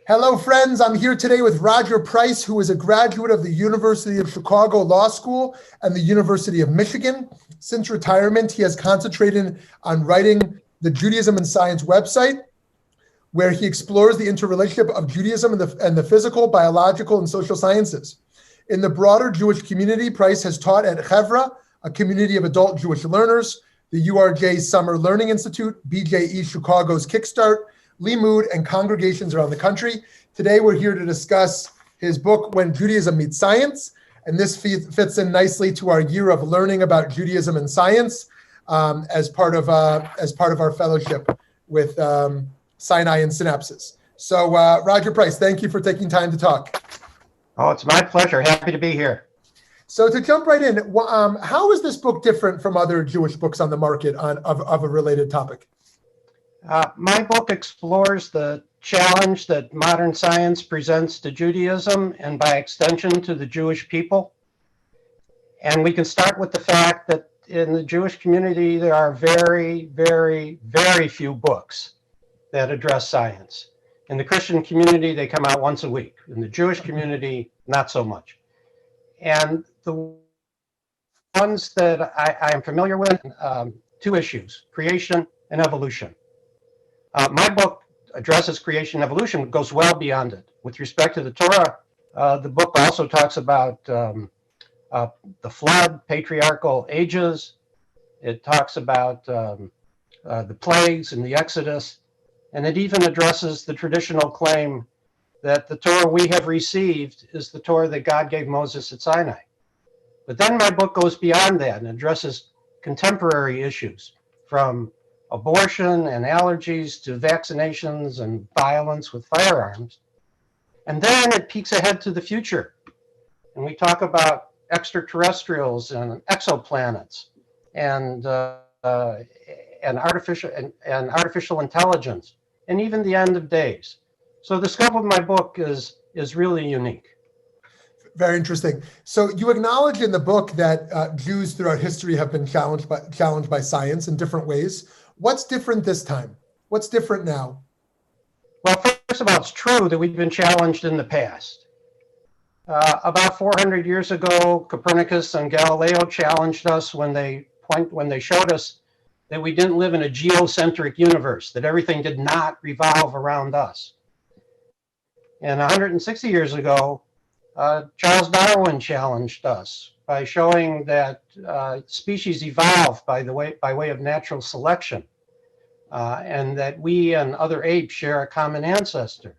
Hello, friends. I'm here today with Roger Price, who is a graduate of the University of Chicago Law School and the University of Michigan. Since retirement, he has concentrated on writing the Judaism and Science website, where he explores the interrelationship of Judaism and the physical, biological, and social sciences. In the broader Jewish community, Price has taught at Chevra, a community of adult Jewish learners, the URJ Summer Learning Institute, BJE Chicago's Kickstart, Limud, and congregations around the country. Today, we're here to discuss his book, When Judaism Meets Science, and this fits in nicely to our year of learning about Judaism and science as part of our fellowship with Sinai and Synapses. So, Roger Price, thank you for taking time to talk. Oh, it's my pleasure. Happy to be here. So, to jump right in, how is this book different from other Jewish books on the market of a related topic? My book explores the challenge that modern science presents to Judaism and by extension to the Jewish people. And we can start with the fact that in the Jewish community, there are very, very, very few books that address science. In the Christian community, they come out once a week. In the Jewish community, not so much. And the ones that I am familiar with, two issues, creation and evolution. My book addresses creation and evolution, goes well beyond it. With respect to the Torah, the book also talks about the flood, patriarchal ages. It talks about the plagues and the Exodus, and it even addresses the traditional claim that the Torah we have received is the Torah that God gave Moses at Sinai. But then my book goes beyond that and addresses contemporary issues, from abortion and allergies to vaccinations and violence with firearms. And then it peeks ahead to the future. And we talk about extraterrestrials and exoplanets and artificial intelligence, and even the end of days. So the scope of my book is really unique. Very interesting. So you acknowledge in the book that Jews throughout history have been challenged by science in different ways. What's different this time? What's different now? Well, first of all, it's true that we've been challenged in the past. About 400 years ago, Copernicus and Galileo challenged us when they showed us that we didn't live in a geocentric universe, that everything did not revolve around us. And 160 years ago, Charles Darwin challenged us by showing that species evolve by way of natural selection, and that we and other apes share a common ancestor.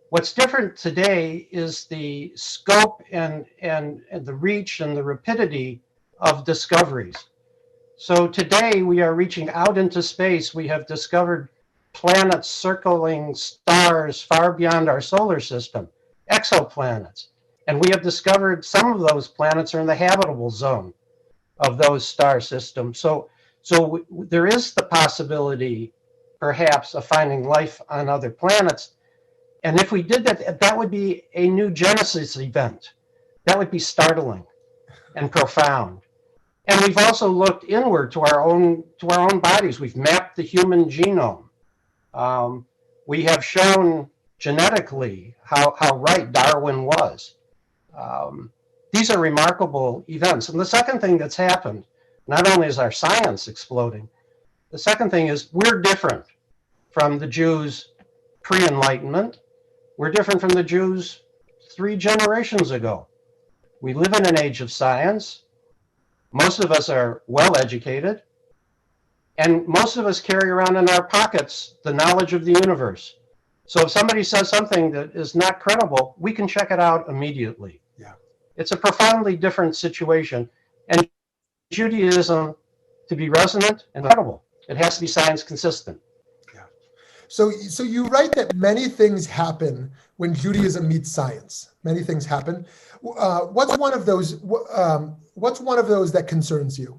What's different today is the scope and the reach and the rapidity of discoveries. So today we are reaching out into space. We have discovered planets circling stars far beyond our solar system, exoplanets. And we have discovered some of those planets are in the habitable zone of those star systems. So there is the possibility, perhaps, of finding life on other planets. And if we did that, that would be a new Genesis event. That would be startling and profound. And we've also looked inward to our own bodies. We've mapped the human genome. We have shown genetically how right Darwin was. These are remarkable events. And the second thing that's happened, not only is our science exploding, the second thing is we're different from the Jews pre-Enlightenment. We're different from the Jews 3 generations ago. We live in an age of science. Most of us are well educated. And most of us carry around in our pockets the knowledge of the universe. So if somebody says something that is not credible, we can check it out immediately. Yeah. It's a profoundly different situation. And Judaism, to be resonant and credible, it has to be science consistent. Yeah. So you write that many things happen when Judaism meets science. Many things happen. What's one of those? What's one of those that concerns you?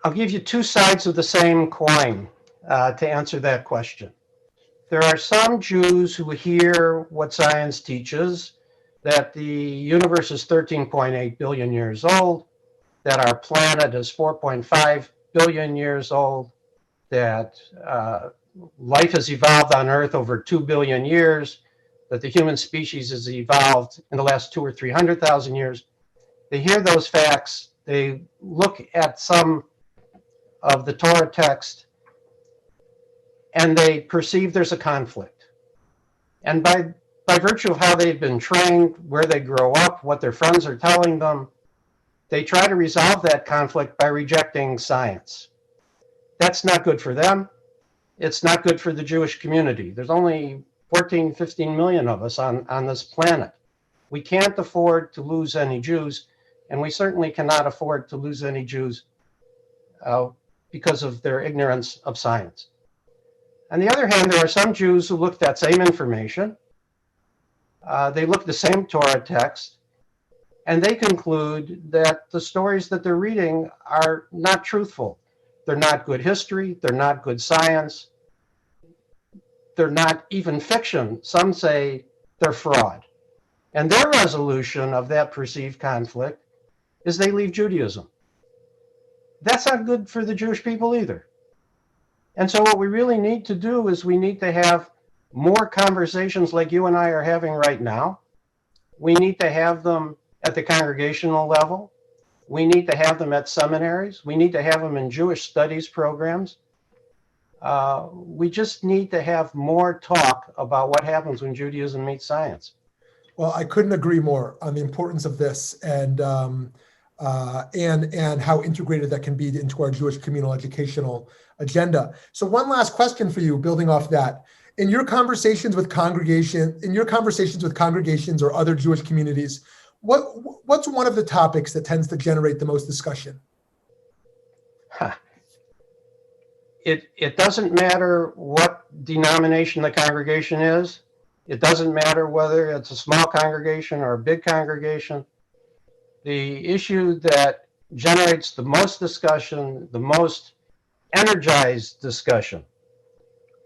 I'll give you 2 sides of the same coin to answer that question. There are some Jews who hear what science teaches, that the universe is 13.8 billion years old, that our planet is 4.5 billion years old, that life has evolved on Earth over 2 billion years, that the human species has evolved in the last 200 or 300,000 years. They hear those facts, they look at some of the Torah text, and they perceive there's a conflict. And by virtue of how they've been trained, where they grow up, what their friends are telling them, they try to resolve that conflict by rejecting science. That's not good for them. It's not good for the Jewish community. There's only 14, 15 million of us on this planet. We can't afford to lose any Jews, and we certainly cannot afford to lose any Jews because of their ignorance of science. On the other hand, there are some Jews who look at that same information. They look at the same Torah text, and they conclude that the stories that they're reading are not truthful. They're not good history. They're not good science. They're not even fiction. Some say they're fraud. And their resolution of that perceived conflict is they leave Judaism. That's not good for the Jewish people either. And so what we really need to do is we need to have more conversations like you and I are having right now. We need to have them at the congregational level. We need to have them at seminaries. We need to have them in Jewish studies programs. We just need to have more talk about what happens when Judaism meets science. Well, I couldn't agree more on the importance of this and how integrated that can be into our Jewish communal educational agenda. So one last question for you, building off that. In your conversations with congregations or other Jewish communities, what's one of the topics that tends to generate the most discussion? It doesn't matter what denomination the congregation is. It doesn't matter whether it's a small congregation or a big congregation. The issue that generates the most discussion, the most energized discussion,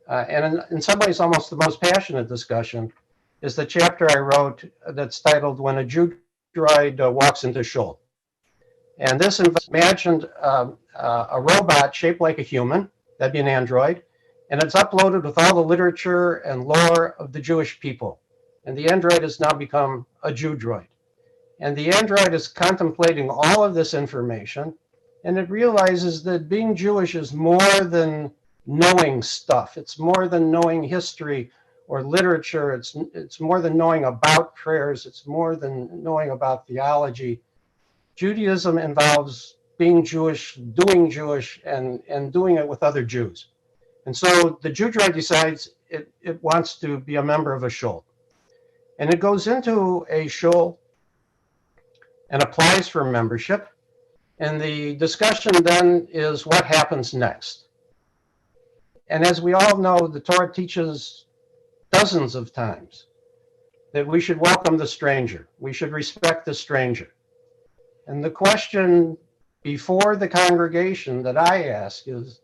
and in some ways almost the most passionate discussion, is the chapter I wrote that's titled "When a Jew Droid Walks into Shul." And this imagined a robot shaped like a human, that'd be an android, and it's uploaded with all the literature and lore of the Jewish people. And the android has now become a Jew droid. And the android is contemplating all of this information, and it realizes that being Jewish is more than knowing stuff. It's more than knowing history or literature. It's more than knowing about prayers. It's more than knowing about theology. Judaism involves being Jewish, and doing it with other Jews. And so the Jew droid decides it wants to be a member of a shul. And it goes into a shul and applies for membership. And the discussion then is what happens next. And as we all know, the Torah teaches dozens of times that we should welcome the stranger. We should respect the stranger. And the question before the congregation that I ask is,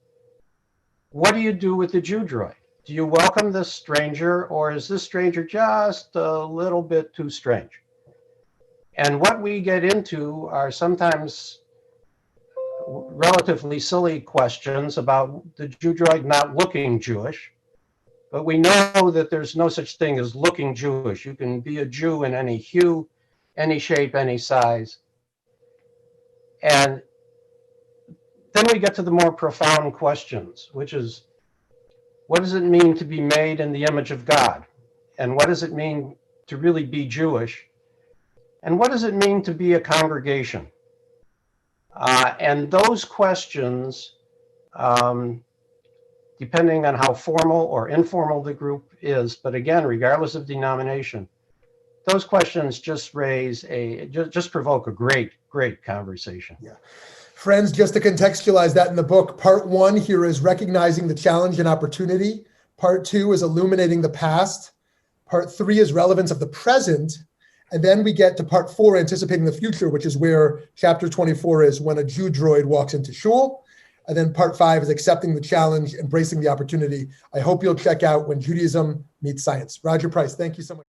what do you do with the Jew droid? Do you welcome this stranger, or is this stranger just a little bit too strange? And what we get into are sometimes relatively silly questions about the Jew droid not looking Jewish, but we know that there's no such thing as looking Jewish. You can be a Jew in any hue, any shape, any size. And then we get to the more profound questions, which is, what does it mean to be made in the image of God? And what does it mean to really be Jewish? And what does it mean to be a congregation? And those questions, depending on how formal or informal the group is, but again, regardless of denomination, those questions just provoke a great conversation. Yeah. Friends, just to contextualize that in the book, part 1 here is recognizing the challenge and opportunity. Part 2 is illuminating the past. Part 3 is relevance of the present. And then we get to part 4, anticipating the future, which is where chapter 24 is when a Jew droid walks into shul. And then part 5 is accepting the challenge, embracing the opportunity. I hope you'll check out When Judaism Meets Science. Roger Price, thank you so much.